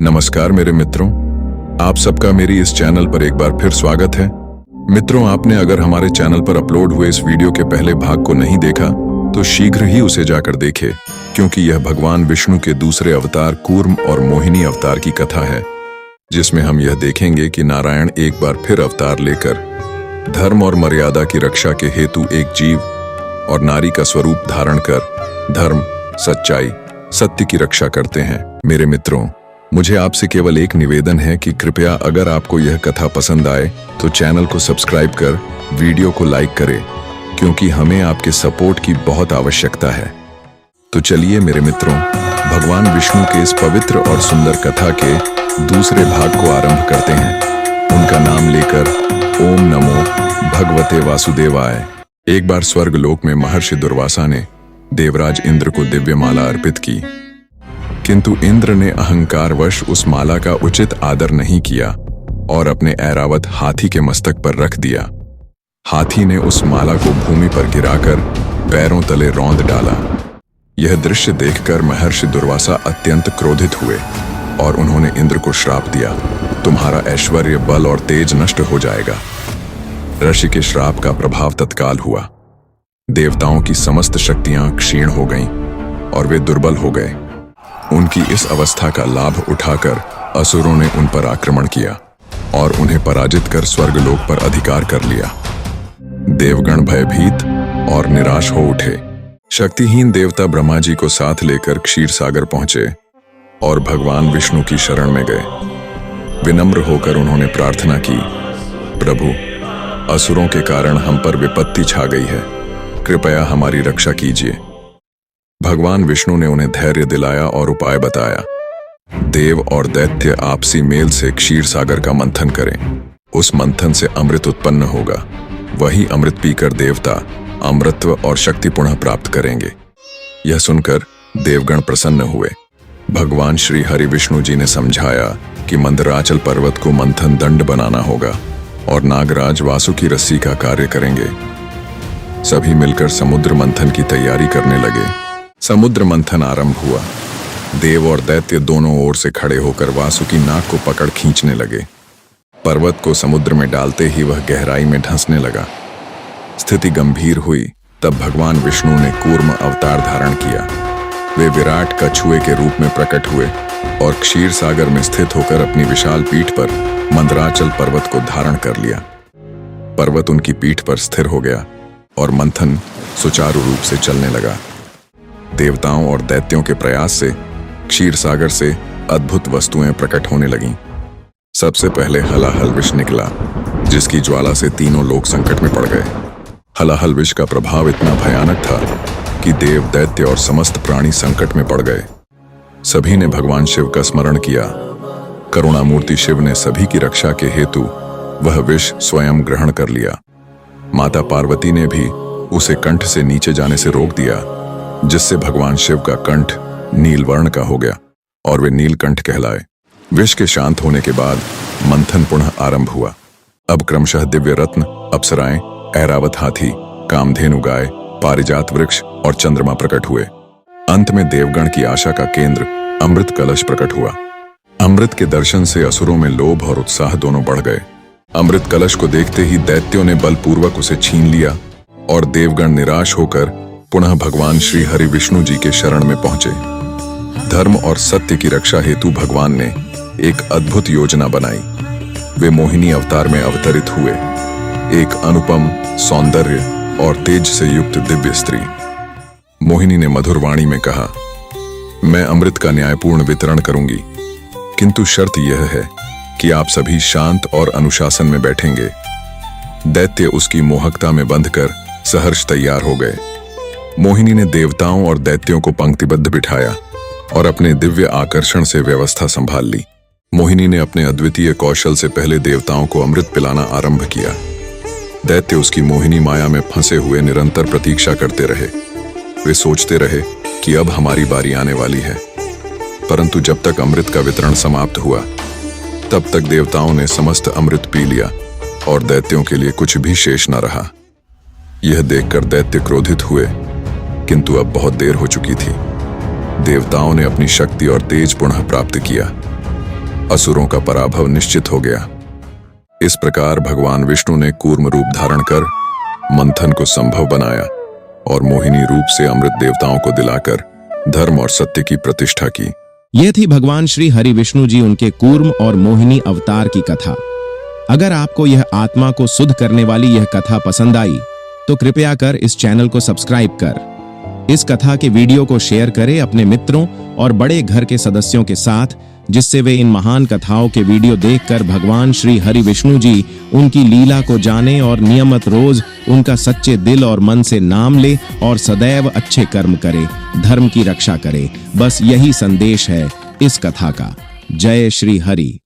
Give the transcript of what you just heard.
नमस्कार मेरे मित्रों, आप सबका मेरी इस चैनल पर एक बार फिर स्वागत है। मित्रों, आपने अगर हमारे चैनल पर अपलोड हुए इस वीडियो के पहले भाग को नहीं देखा तो शीघ्र ही उसे जाकर देखें, क्योंकि यह भगवान विष्णु के दूसरे अवतार कूर्म और मोहिनी अवतार की कथा है, जिसमें हम यह देखेंगे कि नारायण एक बार फिर अवतार लेकर धर्म और मर्यादा की रक्षा के हेतु एक जीव और नारी का स्वरूप धारण कर धर्म, सच्चाई, सत्य की रक्षा करते हैं। मेरे मित्रों, मुझे आपसे केवल एक निवेदन है कि कृपया अगर आपको यह कथा पसंद आए तो चैनल को सब्सक्राइब कर वीडियो को लाइक करें, क्योंकि हमें आपके सपोर्ट की बहुत आवश्यकता है। तो चलिए मेरे मित्रों, भगवान विष्णु के इस पवित्र और सुंदर कथा के दूसरे भाग को आरंभ करते हैं। उनका नाम लेकर ओम नमो भगवते वासुदेवाय। एक बार स्वर्ग लोक में महर्षि दुर्वासा ने देवराज इंद्र को दिव्य माला अर्पित की, किंतु इंद्र ने अहंकारवश उस माला का उचित आदर नहीं किया और अपने ऐरावत हाथी के मस्तक पर रख दिया। हाथी ने उस माला को भूमि पर गिराकर पैरों तले रौंद डाला। यह दृश्य देखकर महर्षि दुर्वासा अत्यंत क्रोधित हुए और उन्होंने इंद्र को श्राप दिया, तुम्हारा ऐश्वर्य, बल और तेज नष्ट हो जाएगा। ऋषि के श्राप का प्रभाव तत्काल हुआ। देवताओं की समस्त शक्तियां क्षीण हो गईं और वे दुर्बल हो गए। उनकी इस अवस्था का लाभ उठाकर असुरों ने उन पर आक्रमण किया और उन्हें पराजित कर स्वर्गलोक पर अधिकार कर लिया। देवगण भयभीत और निराश हो उठे। शक्तिहीन देवता ब्रह्मा जी को साथ लेकर क्षीर सागर पहुंचे और भगवान विष्णु की शरण में गए। विनम्र होकर उन्होंने प्रार्थना की, प्रभु, असुरों के कारण हम पर विपत्ति छा गई है, कृपया हमारी रक्षा कीजिए। भगवान विष्णु ने उन्हें धैर्य दिलाया और उपाय बताया। देव और दैत्य आपसी मेल से क्षीर सागर का मंथन करें। उस मंथन से अमृत उत्पन्न होगा। वही अमृत पीकर देवता अमृतत्व और शक्ति पुनः प्राप्त करेंगे। यह सुनकर देवगण प्रसन्न हुए। भगवान श्री हरि विष्णु जी ने समझाया कि मंदराचल पर्वत को मंथन दंड बनाना होगा और नागराज वासुकी रस्सी का कार्य करेंगे। सभी मिलकर समुद्र मंथन की तैयारी करने लगे। समुद्र मंथन आरंभ हुआ। देव और दैत्य दोनों ओर से खड़े होकर वासुकी नाग को पकड़ खींचने लगे। पर्वत को समुद्र में डालते ही वह गहराई में धंसने लगा। स्थिति गंभीर हुई तब भगवान विष्णु ने कूर्म अवतार धारण किया। वे विराट कछुए के रूप में प्रकट हुए और क्षीर सागर में स्थित होकर अपनी विशाल पीठ पर मंदराचल पर्वत को धारण कर लिया। पर्वत उनकी पीठ पर स्थिर हो गया और मंथन सुचारू रूप से चलने लगा। देवताओं और दैत्यों के प्रयास से क्षीर सागर से अद्भुत वस्तुएं प्रकट होने लगीं। सबसे पहले हलाहल विष निकला, जिसकी ज्वाला से तीनों लोग संकट में पड़ गए। हलाहल विष का प्रभाव इतना भयानक था कि देव, दैत्य और समस्त प्राणी संकट में पड़ गए। सभी ने भगवान शिव का स्मरण किया। करुणामूर्ति शिव ने सभी की रक्षा के हेतु वह विष स्वयं ग्रहण कर लिया। माता पार्वती ने भी उसे कंठ से नीचे जाने से रोक दिया, जिससे भगवान शिव का कंठ नीलवर्ण का हो गया और वे नीलकंठ कहलाए। विष के शांत होने के बाद मंथन पुनः आरंभ हुआ। अब क्रमशः दिव्य रत्न, अप्सराएं, ऐरावत हाथी, कामधेनु गाय, पारिजात वृक्ष और चंद्रमा प्रकट हुए। अंत में देवगण की आशा का केंद्र अमृत कलश प्रकट हुआ। अमृत के दर्शन से असुरों में लोभ और उत्साह दोनों बढ़ गए। अमृत कलश को देखते ही दैत्यों ने बलपूर्वक उसे छीन लिया और देवगण निराश होकर पुनः भगवान श्री हरि विष्णु जी के शरण में पहुंचे। धर्म और सत्य की रक्षा हेतु भगवान ने एक अद्भुत योजना बनाई। वे मोहिनी अवतार में अवतरित हुए, एक अनुपम सौंदर्य और तेज से युक्त दिव्य स्त्री। मोहिनी ने मधुर वाणी में कहा, मैं अमृत का न्यायपूर्ण वितरण करूंगी, किंतु शर्त यह है कि आप सभी शांत और अनुशासन में बैठेंगे। दैत्य उसकी मोहकता में बंधकर सहर्ष तैयार हो गए। मोहिनी ने देवताओं और दैत्यों को पंक्तिबद्ध बिठाया और अपने दिव्य आकर्षण से व्यवस्था संभाल ली। मोहिनी ने अपने अद्वितीय कौशल से पहले देवताओं को अमृत पिलाना आरंभ किया। दैत्य उसकी मोहिनी माया में फंसे हुए निरंतर प्रतीक्षा करते रहे। वे सोचते रहे कि अब हमारी बारी आने वाली है, परंतु जब तक अमृत का वितरण समाप्त हुआ तब तक देवताओं ने समस्त अमृत पी लिया और दैत्यों के लिए कुछ भी शेष न रहा। यह देखकर दैत्य क्रोधित हुए, किंतु अब बहुत देर हो चुकी थी। देवताओं ने अपनी शक्ति और तेज पुनः प्राप्त किया। असुरों का पराभव निश्चित हो गया। इस प्रकार भगवान विष्णु ने कूर्म रूप धारण कर मंथन को संभव बनाया और मोहिनी रूप से अमृत देवताओं को दिलाकर धर्म और सत्य की प्रतिष्ठा की। यह थी भगवान श्री हरि विष्णु जी उनके कूर्म और मोहिनी अवतार की कथा। अगर आपको यह आत्मा को शुद्ध करने वाली यह कथा पसंद आई तो कृपया कर इस चैनल को सब्सक्राइब कर इस कथा के वीडियो को शेयर करें अपने मित्रों और बड़े घर के सदस्यों के साथ, जिससे वे इन महान कथाओं के वीडियो देखकर भगवान श्री हरि विष्णु जी उनकी लीला को जाने और नियमित रोज उनका सच्चे दिल और मन से नाम ले और सदैव अच्छे कर्म करे, धर्म की रक्षा करे। बस यही संदेश है इस कथा का। जय श्री हरि।